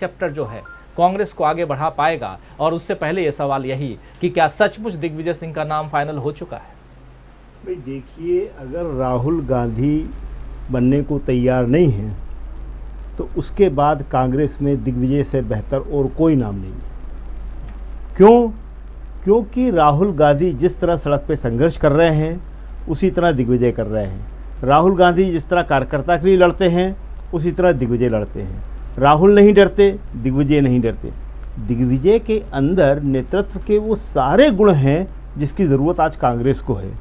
Chapter जो है कांग्रेस को आगे बढ़ा पाएगा? और उससे पहले ये सवाल यही कि क्या सचमुच दिग्विजय सिंह का नाम फाइनल हो चुका है? भाई देखिए, अगर राहुल गांधी बनने को तैयार नहीं है तो उसके बाद कांग्रेस में दिग्विजय से बेहतर और कोई नाम नहीं है। क्यों? क्योंकि राहुल गांधी जिस तरह सड़क पे संघर्ष कर रहे हैं उसी तरह दिग्विजय कर रहे हैं। राहुल गांधी जिस तरह कार्यकर्ता के लिए लड़ते हैं उसी तरह दिग्विजय लड़ते हैं। राहुल नहीं डरते, दिग्विजय नहीं डरते। दिग्विजय के अंदर नेतृत्व के वो सारे गुण हैं जिसकी ज़रूरत आज कांग्रेस को है।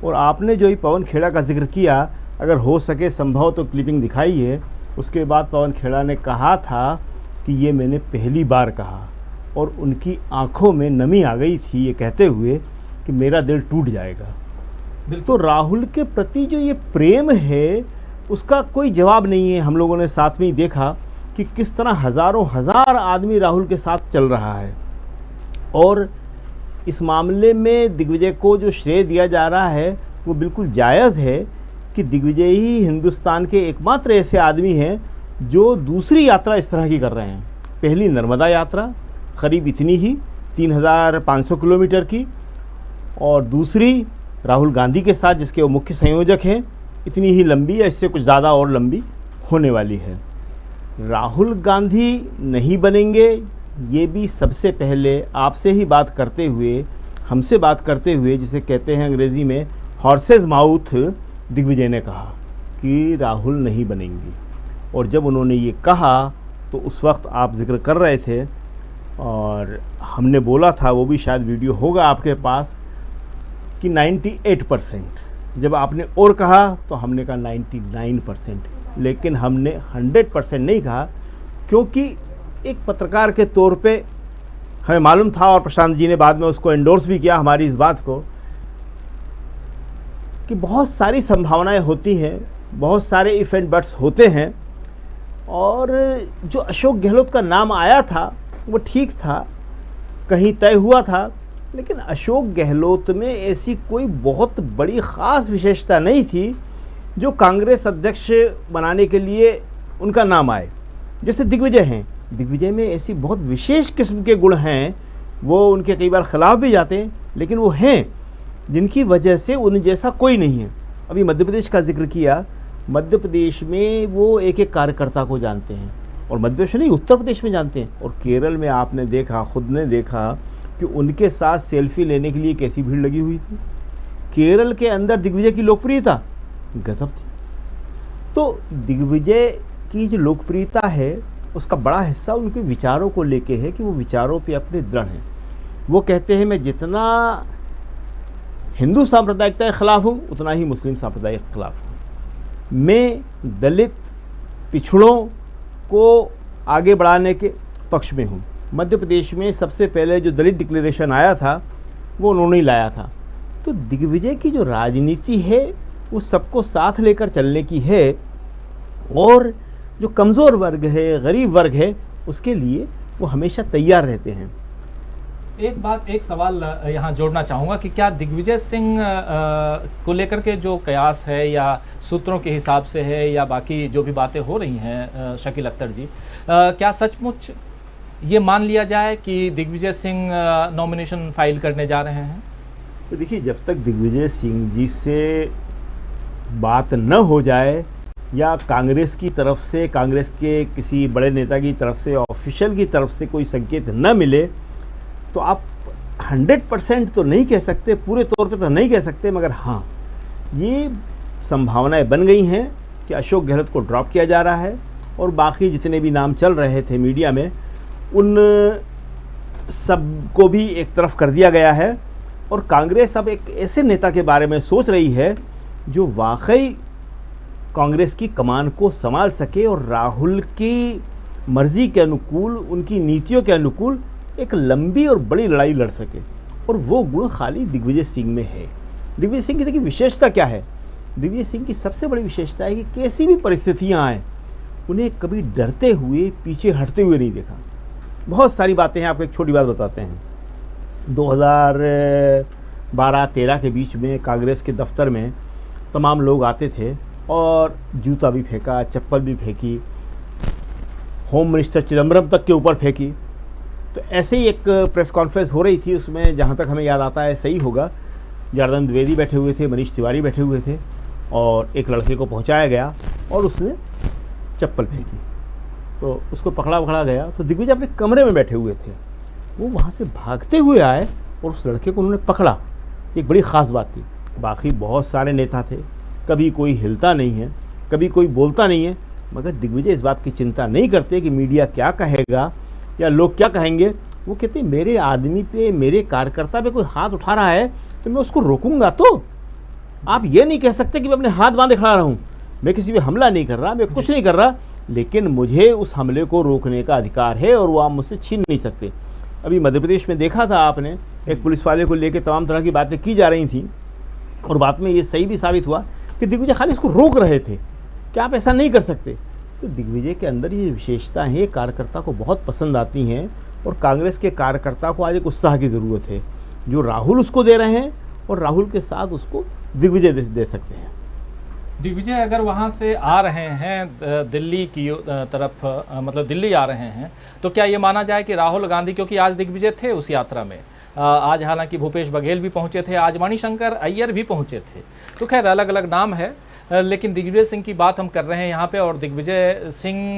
और आपने जो ही पवन खेड़ा का जिक्र किया, अगर हो सके संभव तो क्लिपिंग दिखाई है। उसके बाद पवन खेड़ा ने कहा था कि ये मैंने पहली बार कहा, और उनकी आंखों में नमी आ गई थी ये कहते हुए कि मेरा दिल टूट जाएगा। तो राहुल के प्रति जो ये प्रेम है उसका कोई जवाब नहीं है। हम लोगों ने साथ में ही देखा कि किस तरह हज़ारों हज़ार आदमी राहुल के साथ चल रहा है। और इस मामले में दिग्विजय को जो श्रेय दिया जा रहा है वो बिल्कुल जायज़ है कि दिग्विजय ही हिंदुस्तान के एकमात्र ऐसे आदमी हैं जो दूसरी यात्रा इस तरह की कर रहे हैं। पहली नर्मदा यात्रा करीब इतनी ही 3500 किलोमीटर की, और दूसरी राहुल गांधी के साथ जिसके वो मुख्य संयोजक हैं इतनी ही लंबी या इससे कुछ ज़्यादा और लंबी होने वाली है। राहुल गांधी नहीं बनेंगे ये भी सबसे पहले आपसे ही बात करते हुए, हमसे बात करते हुए, जिसे कहते हैं अंग्रेज़ी में हॉर्सेस माउथ, दिग्विजय ने कहा कि राहुल नहीं बनेंगे। और जब उन्होंने ये कहा तो उस वक्त आप जिक्र कर रहे थे और हमने बोला था, वो भी शायद वीडियो होगा आपके पास, कि 98%। जब आपने और कहा तो हमने कहा 99%, लेकिन हमने 100% नहीं कहा, क्योंकि एक पत्रकार के तौर पे हमें मालूम था, और प्रशांत जी ने बाद में उसको एंडोर्स भी किया हमारी इस बात को, कि बहुत सारी संभावनाएं होती हैं, बहुत सारे इफ एंड बट्स होते हैं। और जो अशोक गहलोत का नाम आया था वो ठीक था, कहीं तय हुआ था, लेकिन अशोक गहलोत में ऐसी कोई बहुत बड़ी ख़ास विशेषता नहीं थी जो कांग्रेस अध्यक्ष बनाने के लिए उनका नाम आए। जैसे दिग्विजय हैं, दिग्विजय में ऐसी बहुत विशेष किस्म के गुण हैं, वो उनके कई बार खिलाफ भी जाते हैं, लेकिन वो हैं जिनकी वजह से उन जैसा कोई नहीं है। अभी मध्य प्रदेश का जिक्र किया, मध्य प्रदेश में वो एक एक कार्यकर्ता को जानते हैं, और मध्य प्रदेश नहीं उत्तर प्रदेश में जानते हैं। और केरल में आपने देखा, खुद ने देखा कि उनके साथ सेल्फी लेने के लिए कैसी भीड़ लगी हुई थी। केरल के अंदर दिग्विजय की लोकप्रियता गजब थी। तो दिग्विजय की जो लोकप्रियता है उसका बड़ा हिस्सा उनके विचारों को लेके है कि वो विचारों पे अपने दृढ़ हैं। वो कहते हैं मैं जितना हिंदू सांप्रदायिकता के खिलाफ हूँ उतना ही मुस्लिम सांप्रदाय के खिलाफ हूँ। मैं दलित पिछड़ों को आगे बढ़ाने के पक्ष में हूँ। मध्य प्रदेश में सबसे पहले जो दलित डिक्लेरेशन आया था वो उन्होंने ही लाया था। तो दिग्विजय की जो राजनीति है वो सबको साथ लेकर चलने की है, और जो कमज़ोर वर्ग है, गरीब वर्ग है, उसके लिए वो हमेशा तैयार रहते हैं। एक सवाल यहाँ जोड़ना चाहूँगा कि क्या दिग्विजय सिंह को लेकर के जो कयास है या सूत्रों के हिसाब से है या बाकी जो भी बातें हो रही हैं शकील अख्तर जी, क्या सचमुच ये मान लिया जाए कि दिग्विजय सिंह नॉमिनेशन फाइल करने जा रहे हैं? तो देखिए, जब तक दिग्विजय सिंह जी से बात न हो जाए या कांग्रेस की तरफ से, कांग्रेस के किसी बड़े नेता की तरफ से, ऑफिशियल की तरफ से कोई संकेत न मिले, तो आप 100% तो नहीं कह सकते, पूरे तौर पे तो नहीं कह सकते, मगर हाँ ये संभावनाएं बन गई हैं कि अशोक गहलोत को ड्रॉप किया जा रहा है, और बाकी जितने भी नाम चल रहे थे मीडिया में उन सब को भी एक तरफ कर दिया गया है। और कांग्रेस अब एक ऐसे नेता के बारे में सोच रही है जो वाकई कांग्रेस की कमान को संभाल सके और राहुल की मर्जी के अनुकूल, उनकी नीतियों के अनुकूल एक लंबी और बड़ी लड़ाई लड़ सके। और वो गुण खाली दिग्विजय सिंह में है। दिग्विजय सिंह की देखिए विशेषता क्या है? दिग्विजय सिंह की सबसे बड़ी विशेषता है कि कैसी भी परिस्थितियां आएँ उन्हें कभी डरते हुए, पीछे हटते हुए नहीं देखा। बहुत सारी बातें हैं, आपको एक छोटी बात बताते हैं। 2012-13 के बीच में कांग्रेस के दफ्तर में तमाम लोग आते थे और जूता भी फेंका, चप्पल भी फेंकी, होम मिनिस्टर चिदम्बरम तक के ऊपर फेंकी। तो ऐसे ही एक प्रेस कॉन्फ्रेंस हो रही थी, उसमें जहाँ तक हमें याद आता है सही होगा, जनार्दन द्विवेदी बैठे हुए थे, मनीष तिवारी बैठे हुए थे, और एक लड़के को पहुँचाया गया और उसने चप्पल फेंकी, तो उसको पकड़ा गया। तो दिग्विजय अपने कमरे में बैठे हुए थे, वो वहाँ से भागते हुए आए और उस लड़के को उन्होंने पकड़ा। एक बड़ी ख़ास बात थी। बाकी बहुत सारे नेता थे, कभी कोई हिलता नहीं है, कभी कोई बोलता नहीं है, मगर दिग्विजय इस बात की चिंता नहीं करते कि मीडिया क्या कहेगा या लोग क्या कहेंगे। वो कहते मेरे आदमी पे, मेरे कार्यकर्ता पे कोई हाथ उठा रहा है तो मैं उसको रोकूंगा। तो आप ये नहीं कह सकते कि मैं अपने हाथ बांधे खड़ा रहूं, मैं किसी पे हमला नहीं कर रहा, मैं कुछ नहीं कर रहा, लेकिन मुझे उस हमले को रोकने का अधिकार है और वो आप मुझसे छीन नहीं सकते। अभी मध्य प्रदेश में देखा था आपने, एक पुलिस वाले को लेकर तमाम तरह की बातें की जा रही थी, और बात में ये सही भी साबित हुआ कि दिग्विजय खाली इसको रोक रहे थे कि आप ऐसा नहीं कर सकते। तो दिग्विजय के अंदर ये विशेषता है, कार्यकर्ता को बहुत पसंद आती हैं, और कांग्रेस के कार्यकर्ता को आज एक उत्साह की ज़रूरत है, जो राहुल उसको दे रहे हैं और राहुल के साथ उसको दिग्विजय दे सकते हैं। दिग्विजय अगर वहाँ से आ रहे हैं दिल्ली की तरफ, मतलब दिल्ली आ रहे हैं, तो क्या ये माना जाए कि राहुल गांधी, क्योंकि आज दिग्विजय थे उस यात्रा में, आज हालांकि भूपेश बघेल भी पहुंचे थे, आज मणिशंकर अय्यर भी पहुंचे थे, तो खैर अलग अलग नाम है, लेकिन दिग्विजय सिंह की बात हम कर रहे हैं यहाँ पे, और दिग्विजय सिंह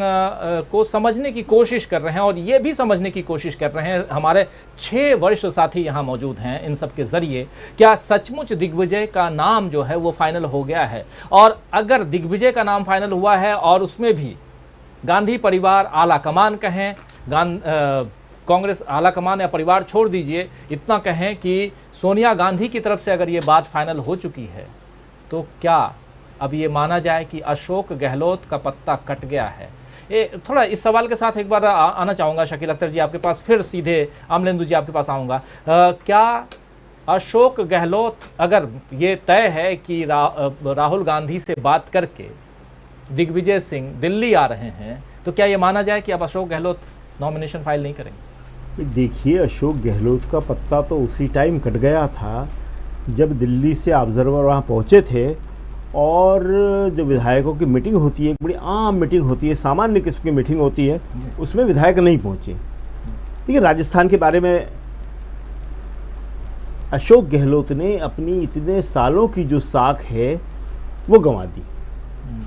को समझने की कोशिश कर रहे हैं, और ये भी समझने की कोशिश कर रहे हैं हमारे 6 वरिष्ठ साथी यहाँ मौजूद हैं, इन सब के ज़रिए क्या सचमुच दिग्विजय का नाम जो है वो फाइनल हो गया है। और अगर दिग्विजय का नाम फाइनल हुआ है और उसमें भी गांधी परिवार आला कमान कहें, कांग्रेस आला कमान या परिवार छोड़ दीजिए, इतना कहें कि सोनिया गांधी की तरफ से अगर ये बात फाइनल हो चुकी है, तो क्या अब ये माना जाए कि अशोक गहलोत का पत्ता कट गया है? थोड़ा इस सवाल के साथ एक बार आना चाहूँगा शकील अख्तर जी आपके पास, फिर सीधे अमलेंदु जी आपके पास आऊँगा। क्या अशोक गहलोत, अगर ये तय है कि राहुल गांधी से बात करके दिग्विजय सिंह दिल्ली आ रहे हैं, तो क्या ये माना जाए कि अब अशोक गहलोत नॉमिनेशन फाइल नहीं करेंगे? देखिए, अशोक गहलोत का पत्ता तो उसी टाइम कट गया था जब दिल्ली से ऑब्जर्वर वहाँ पहुँचे थे, और जो विधायकों की मीटिंग होती है, एक बड़ी आम मीटिंग होती है, सामान्य किस्म की मीटिंग होती है, उसमें विधायक नहीं पहुँचे। देखिए, राजस्थान के बारे में अशोक गहलोत ने अपनी इतने सालों की जो साख है वो गंवा दी।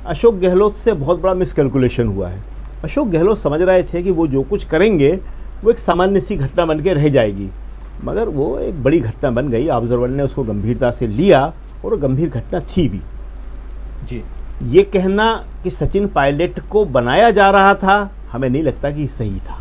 अशोक गहलोत से बहुत बड़ा मिसकैलकुलेशन हुआ है। अशोक गहलोत समझ रहे थे कि वो जो कुछ करेंगे वो एक सामान्य सी घटना बन के रह जाएगी, मगर वो एक बड़ी घटना बन गई। ऑब्जर्वर ने उसको गंभीरता से लिया और गंभीर घटना थी भी। जी, ये कहना कि सचिन पायलट को बनाया जा रहा था, हमें नहीं लगता कि सही था।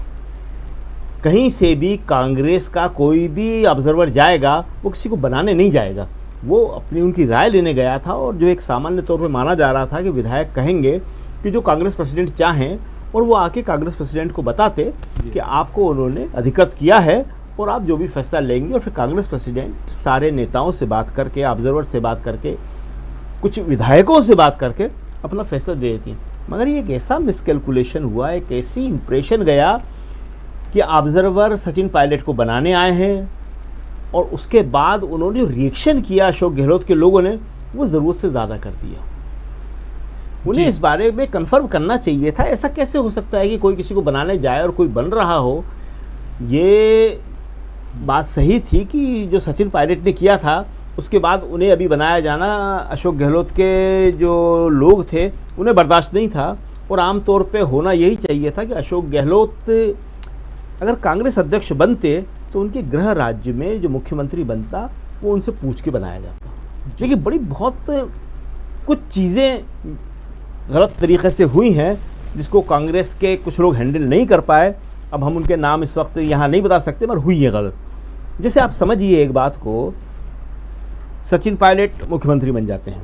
कहीं से भी कांग्रेस का कोई भी ऑब्जर्वर जाएगा, वो किसी को बनाने नहीं जाएगा, वो अपनी उनकी राय लेने गया था। और जो एक सामान्य तौर पे माना जा रहा था कि विधायक कहेंगे कि जो कांग्रेस प्रेसिडेंट चाहें, और वो आके कांग्रेस प्रेसिडेंट को बताते कि आपको उन्होंने अधिकृत किया है और आप जो भी फैसला लेंगे, और फिर कांग्रेस प्रेसिडेंट सारे नेताओं से बात करके, ऑब्जर्वर से बात करके, कुछ विधायकों से बात करके अपना फैसला दे देती हैं। मगर ये एक ऐसा मिसकैलकुलेशन हुआ, एक ऐसी इंप्रेशन गया कि ऑब्जर्वर सचिन पायलट को बनाने आए हैं, और उसके बाद उन्होंने जो रिएक्शन किया अशोक गहलोत के लोगों ने, वो ज़रूरत से ज़्यादा कर दिया। उन्हें इस बारे में कंफर्म करना चाहिए था। ऐसा कैसे हो सकता है कि कोई किसी को बनाने जाए और कोई बन रहा हो? ये बात सही थी कि जो सचिन पायलट ने किया था, उसके बाद उन्हें अभी बनाया जाना अशोक गहलोत के जो लोग थे उन्हें बर्दाश्त नहीं था। और आमतौर पे होना यही चाहिए था कि अशोक गहलोत अगर कांग्रेस अध्यक्ष बनते तो उनके गृह राज्य में जो मुख्यमंत्री बनता वो उनसे पूछ के बनाया जाता। देखिए, बड़ी बहुत कुछ चीज़ें गलत तरीके से हुई हैं जिसको कांग्रेस के कुछ लोग हैंडल नहीं कर पाए। अब हम उनके नाम इस वक्त यहाँ नहीं बता सकते, मगर हुई है गलत। जैसे आप समझिए एक बात को, सचिन पायलट मुख्यमंत्री बन जाते हैं,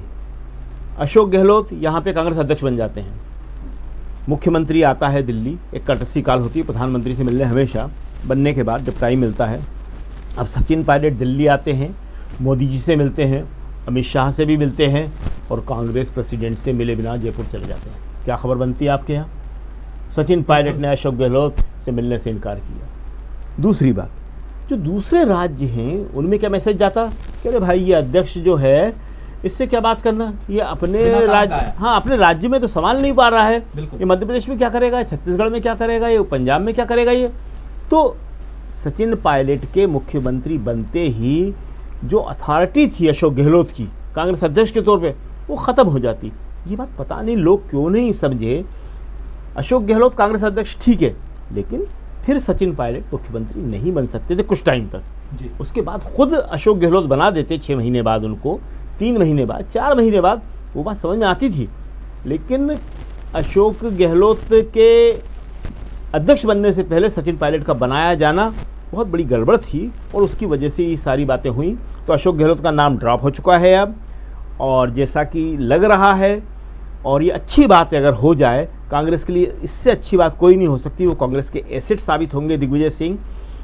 अशोक गहलोत यहाँ पे कांग्रेस अध्यक्ष बन जाते हैं, मुख्यमंत्री आता है दिल्ली, एक कर्टसी कॉल होती है प्रधानमंत्री से मिलने हमेशा बनने के बाद जब टाइम मिलता है। अब सचिन पायलट दिल्ली आते हैं, मोदी जी से मिलते हैं, अमित शाह से भी मिलते हैं, और कांग्रेस प्रेसिडेंट से मिले बिना जयपुर चले जाते हैं। क्या खबर बनती है आपके यहाँ? सचिन पायलट ने अशोक गहलोत से मिलने से इनकार किया। दूसरी बात, जो दूसरे राज्य हैं उनमें क्या मैसेज जाता कि अरे भाई, ये अध्यक्ष जो है इससे क्या बात करना, ये अपने बिना काम राज्य, का है। हाँ अपने राज्य में तो संभाल नहीं पा रहा है, बिल्कुल। ये मध्य प्रदेश में क्या करेगा, छत्तीसगढ़ में क्या करेगा, ये पंजाब में क्या करेगा ये। तो सचिन पायलट के मुख्यमंत्री बनते ही जो अथॉरिटी थी अशोक गहलोत की कांग्रेस अध्यक्ष के तौर पे, वो ख़त्म हो जाती। ये बात पता नहीं लोग क्यों नहीं समझे। अशोक गहलोत कांग्रेस अध्यक्ष ठीक है, लेकिन फिर सचिन पायलट मुख्यमंत्री नहीं बन सकते थे कुछ टाइम तक। जी। उसके बाद खुद अशोक गहलोत बना देते 6 महीने बाद उनको, 3 महीने बाद, 4 महीने बाद, वो बात समझ में आती थी। लेकिन अशोक गहलोत के अध्यक्ष बनने से पहले सचिन पायलट का बनाया जाना बहुत बड़ी गड़बड़ थी और उसकी वजह से ये सारी बातें हुई। तो अशोक गहलोत का नाम ड्रॉप हो चुका है अब, और जैसा कि लग रहा है, और ये अच्छी बात है अगर हो जाए कांग्रेस के लिए, इससे अच्छी बात कोई नहीं हो सकती। वो कांग्रेस के एसेट साबित होंगे दिग्विजय सिंह,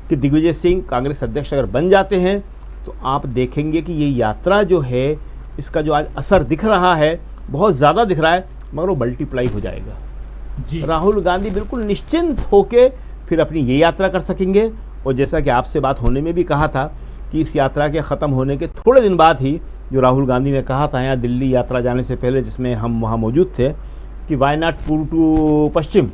कि दिग्विजय सिंह कांग्रेस अध्यक्ष अगर बन जाते हैं तो आप देखेंगे कि ये यात्रा जो है, इसका जो आज असर दिख रहा है बहुत ज़्यादा दिख रहा है, मगर वो मल्टीप्लाई हो जाएगा जी। राहुल गांधी बिल्कुल निश्चिंत होके फिर अपनी ये यात्रा कर सकेंगे। और जैसा कि आपसे बात होने में भी कहा था कि इस यात्रा के ख़त्म होने के थोड़े दिन बाद ही जो राहुल गांधी ने कहा था यहाँ दिल्ली यात्रा जाने से पहले, जिसमें हम वहाँ मौजूद थे, कि वाई नॉट पूर्व टू पश्चिम,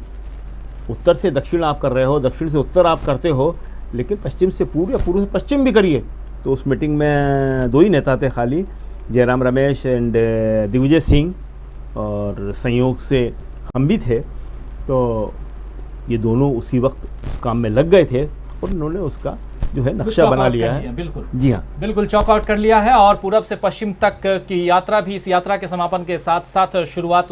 उत्तर से दक्षिण आप कर रहे हो, दक्षिण से उत्तर आप करते हो, लेकिन पश्चिम से पूर्व या पूर्व से पश्चिम भी करिए। तो उस मीटिंग में 2 ही नेता थे खाली, जयराम रमेश एंड दिग्विजय सिंह, और संयोग से हम भी थे। तो ये दोनों उसी वक्त उस काम में लग गए थे और उन्होंने उसका जो है नक्शा बना लिया है। बिल्कुल, जी हाँ, बिल्कुल चॉकआउट कर लिया है। और पूरब से पश्चिम तक की यात्रा भी, इस यात्रा के समापन के साथ साथ शुरुआत